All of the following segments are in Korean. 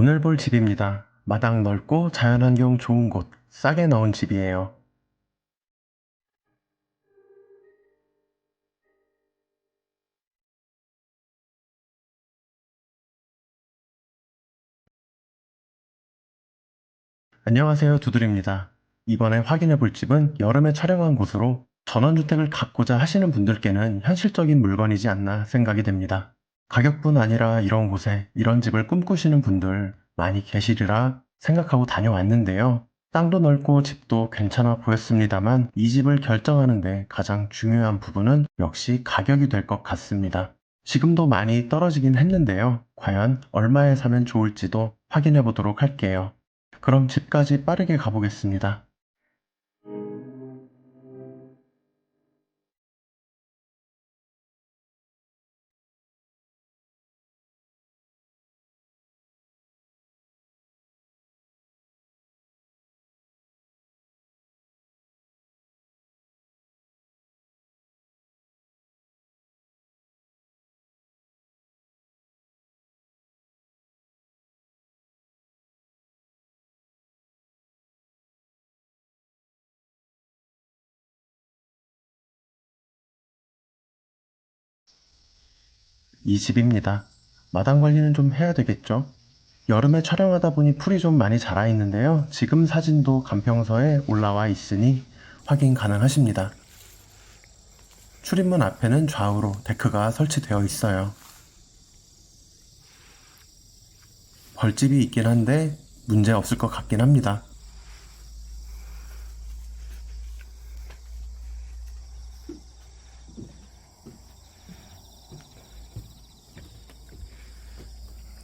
오늘 볼 집입니다. 마당 넓고 자연환경 좋은 곳, 싸게 나온 집이에요. 안녕하세요, 두드립니다. 이번에 확인해 볼 집은 여름에 촬영한 곳으로 전원주택을 갖고자 하시는 분들께는 현실적인 물건이지 않나 생각이 됩니다. 가격뿐 아니라 이런 곳에 이런 집을 꿈꾸시는 분들 많이 계시리라 생각하고 다녀왔는데요. 땅도 넓고 집도 괜찮아 보였습니다만 이 집을 결정하는데 가장 중요한 부분은 역시 가격이 될 것 같습니다. 지금도 많이 떨어지긴 했는데요. 과연 얼마에 사면 좋을지도 확인해 보도록 할게요. 그럼 집까지 빠르게 가보겠습니다. 이 집입니다. 마당 관리는 좀 해야 되겠죠? 여름에 촬영하다 보니 풀이 좀 많이 자라 있는데요. 지금 사진도 간평서에 올라와 있으니 확인 가능하십니다. 출입문 앞에는 좌우로 데크가 설치되어 있어요. 벌집이 있긴 한데 문제 없을 것 같긴 합니다.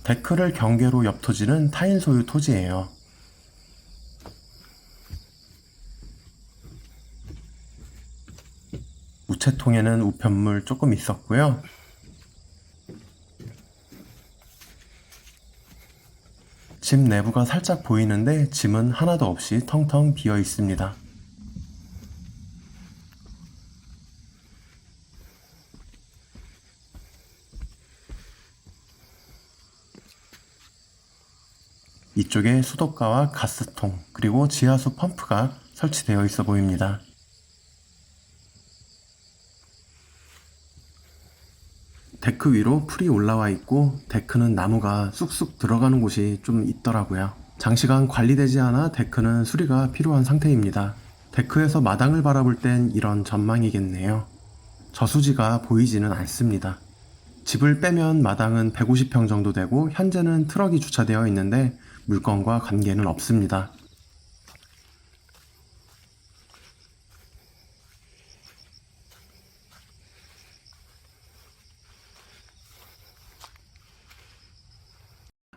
데크를 경계로 옆 토지는 타인 소유 토지예요. 우체통에는 우편물 조금 있었고요. 집 내부가 살짝 보이는데 짐은 하나도 없이 텅텅 비어 있습니다. 이쪽에 수도가와 가스통 그리고 지하수 펌프가 설치되어 있어 보입니다. 데크 위로 풀이 올라와 있고 데크는 나무가 쑥쑥 들어가는 곳이 좀 있더라고요. 장시간 관리되지 않아 데크는 수리가 필요한 상태입니다. 데크에서 마당을 바라볼 땐 이런 전망이겠네요. 저수지가 보이지는 않습니다. 집을 빼면 마당은 150평 정도 되고 현재는 트럭이 주차되어 있는데 물건과 관계는 없습니다.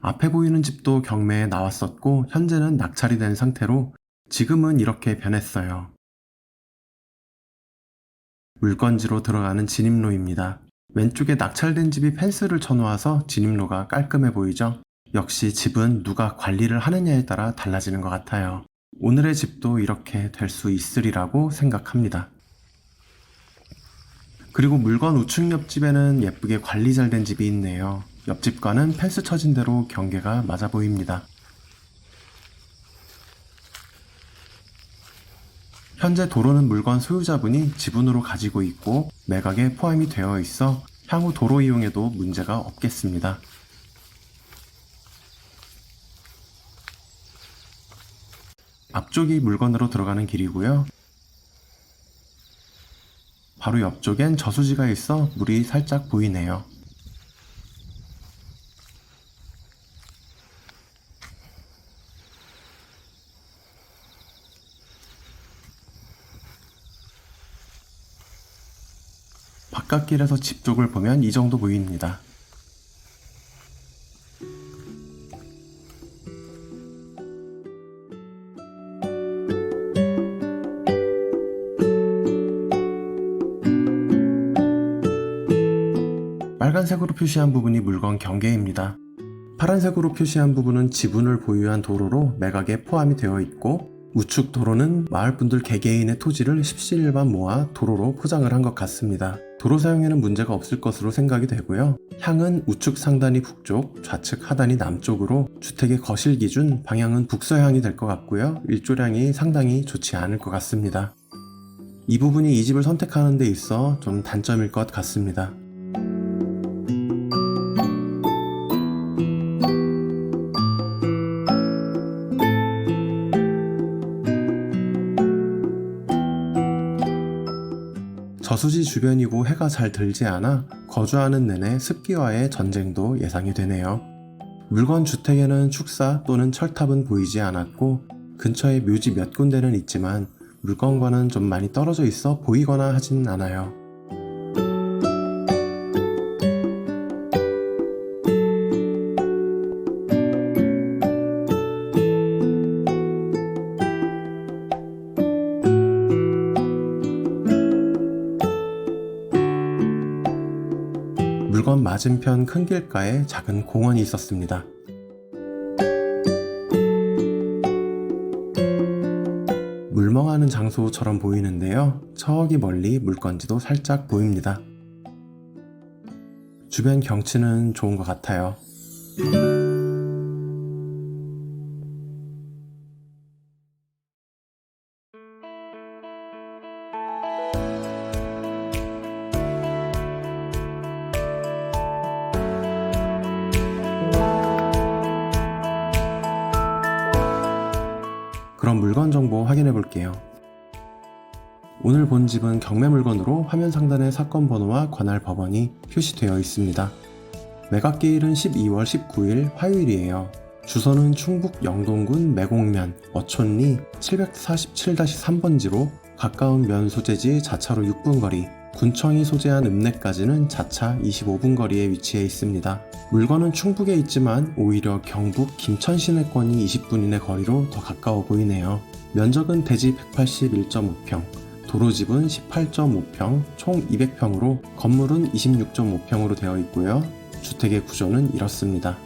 앞에 보이는 집도 경매에 나왔었고 현재는 낙찰이 된 상태로 지금은 이렇게 변했어요. 물건지로 들어가는 진입로입니다. 왼쪽에 낙찰된 집이 펜스를 쳐놓아서 진입로가 깔끔해 보이죠? 역시 집은 누가 관리를 하느냐에 따라 달라지는 것 같아요. 오늘의 집도 이렇게 될 수 있으리라고 생각합니다. 그리고 물건 우측 옆집에는 예쁘게 관리 잘 된 집이 있네요. 옆집과는 펜스 쳐진 대로 경계가 맞아 보입니다. 현재 도로는 물건 소유자분이 지분으로 가지고 있고 매각에 포함이 되어 있어 향후 도로 이용에도 문제가 없겠습니다. 앞쪽이 물건으로 들어가는 길이고요. 바로 옆쪽엔 저수지가 있어 물이 살짝 보이네요. 바깥길에서 집 쪽을 보면 이 정도 보입니다. 빨간색으로 표시한 부분이 물건 경계입니다. 파란색으로 표시한 부분은 지분을 보유한 도로로 매각에 포함이 되어 있고 우측 도로는 마을분들 개개인의 토지를 십시일반 모아 도로로 포장을 한 것 같습니다. 도로 사용에는 문제가 없을 것으로 생각이 되고요. 향은 우측 상단이 북쪽, 좌측 하단이 남쪽으로 주택의 거실 기준 방향은 북서향이 될 것 같고요. 일조량이 상당히 좋지 않을 것 같습니다. 이 부분이 이 집을 선택하는 데 있어 좀 단점일 것 같습니다. 저수지 주변이고 해가 잘 들지 않아 거주하는 내내 습기와의 전쟁도 예상이 되네요. 물건 주택에는 축사 또는 철탑은 보이지 않았고 근처에 묘지 몇 군데는 있지만 물건과는 좀 많이 떨어져 있어 보이거나 하진 않아요. 물건 맞은편 큰 길가에 작은 공원이 있었습니다. 물멍하는 장소처럼 보이는데요. 저기 멀리 물건지도 살짝 보입니다. 주변 경치는 좋은 것 같아요. 그럼 물건 정보 확인해 볼게요. 오늘 본 집은 경매 물건으로 화면 상단에 사건 번호와 관할 법원이 표시되어 있습니다. 매각기일은 12월 19일 화요일이에요. 주소는 충북 영동군 매곡면 어촌리 747-3번지로 가까운 면 소재지 자차로 6분 거리, 군청이 소재한 읍내까지는 자차 25분 거리에 위치해 있습니다. 물건은 충북에 있지만 오히려 경북 김천 시내권이 20분 이내 거리로 더 가까워 보이네요. 면적은 대지 181.5평, 도로집은 18.5평, 총 200평으로 건물은 26.5평으로 되어 있고요. 주택의 구조는 이렇습니다.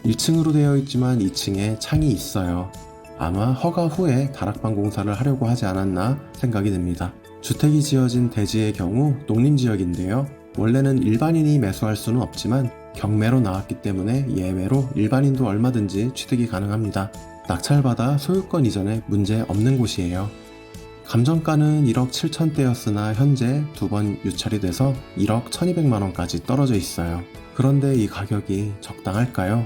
(1층으로) 되어 있지만 2층에 창이 있어요. 아마 허가 후에 다락방 공사를 하려고 하지 않았나 생각이 듭니다. 주택이 지어진 대지의 경우 농림지역인데요. 원래는 일반인이 매수할 수는 없지만 경매로 나왔기 때문에 예외로 일반인도 얼마든지 취득이 가능합니다. 낙찰받아 소유권 이전에 문제 없는 곳이에요. 감정가는 1억 7천대였으나 현재 2번 유찰이 돼서 1억 1200만원까지 떨어져 있어요. 그런데 이 가격이 적당할까요?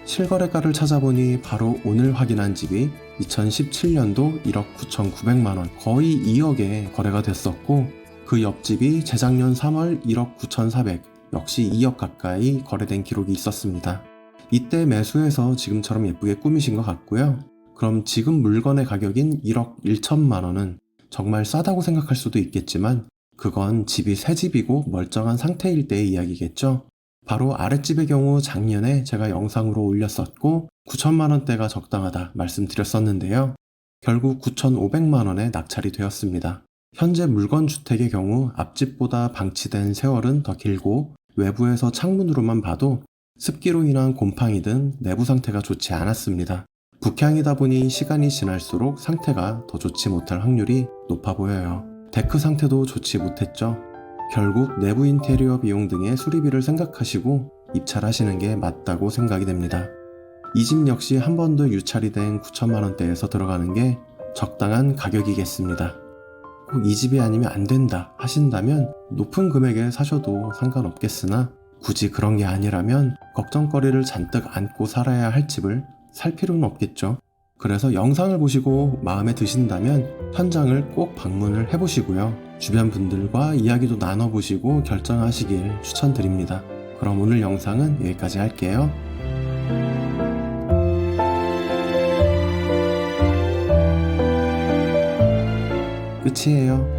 실거래가를 찾아보니 바로 오늘 확인한 집이 2017년도 1억 9,900만원, 거의 2억에 거래가 됐었고 그 옆집이 재작년 3월 1억 9,400, 역시 2억 가까이 거래된 기록이 있었습니다. 이때 매수해서 지금처럼 예쁘게 꾸미신 것 같고요. 그럼 지금 물건의 가격인 1억 1천만원은 정말 싸다고 생각할 수도 있겠지만 그건 집이 새 집이고 멀쩡한 상태일 때의 이야기겠죠. 바로 아랫집의 경우 작년에 제가 영상으로 올렸었고 9천만원대가 적당하다 말씀드렸었는데요. 결국 9,500만원에 낙찰이 되었습니다. 현재 물건 주택의 경우 앞집보다 방치된 세월은 더 길고 외부에서 창문으로만 봐도 습기로 인한 곰팡이든 내부 상태가 좋지 않았습니다. 북향이다 보니 시간이 지날수록 상태가 더 좋지 못할 확률이 높아 보여요. 데크 상태도 좋지 못했죠. 결국 내부 인테리어 비용 등의 수리비를 생각하시고 입찰하시는 게 맞다고 생각이 됩니다. 이 집 역시 한 번 더 유찰이 된 9천만원대에서 들어가는 게 적당한 가격이겠습니다. 꼭 이 집이 아니면 안 된다 하신다면 높은 금액에 사셔도 상관없겠으나 굳이 그런 게 아니라면 걱정거리를 잔뜩 안고 살아야 할 집을 살 필요는 없겠죠. 그래서 영상을 보시고 마음에 드신다면 현장을 꼭 방문을 해보시고요. 주변 분들과 이야기도 나눠보시고 결정하시길 추천드립니다. 그럼 오늘 영상은 여기까지 할게요. 끝이에요.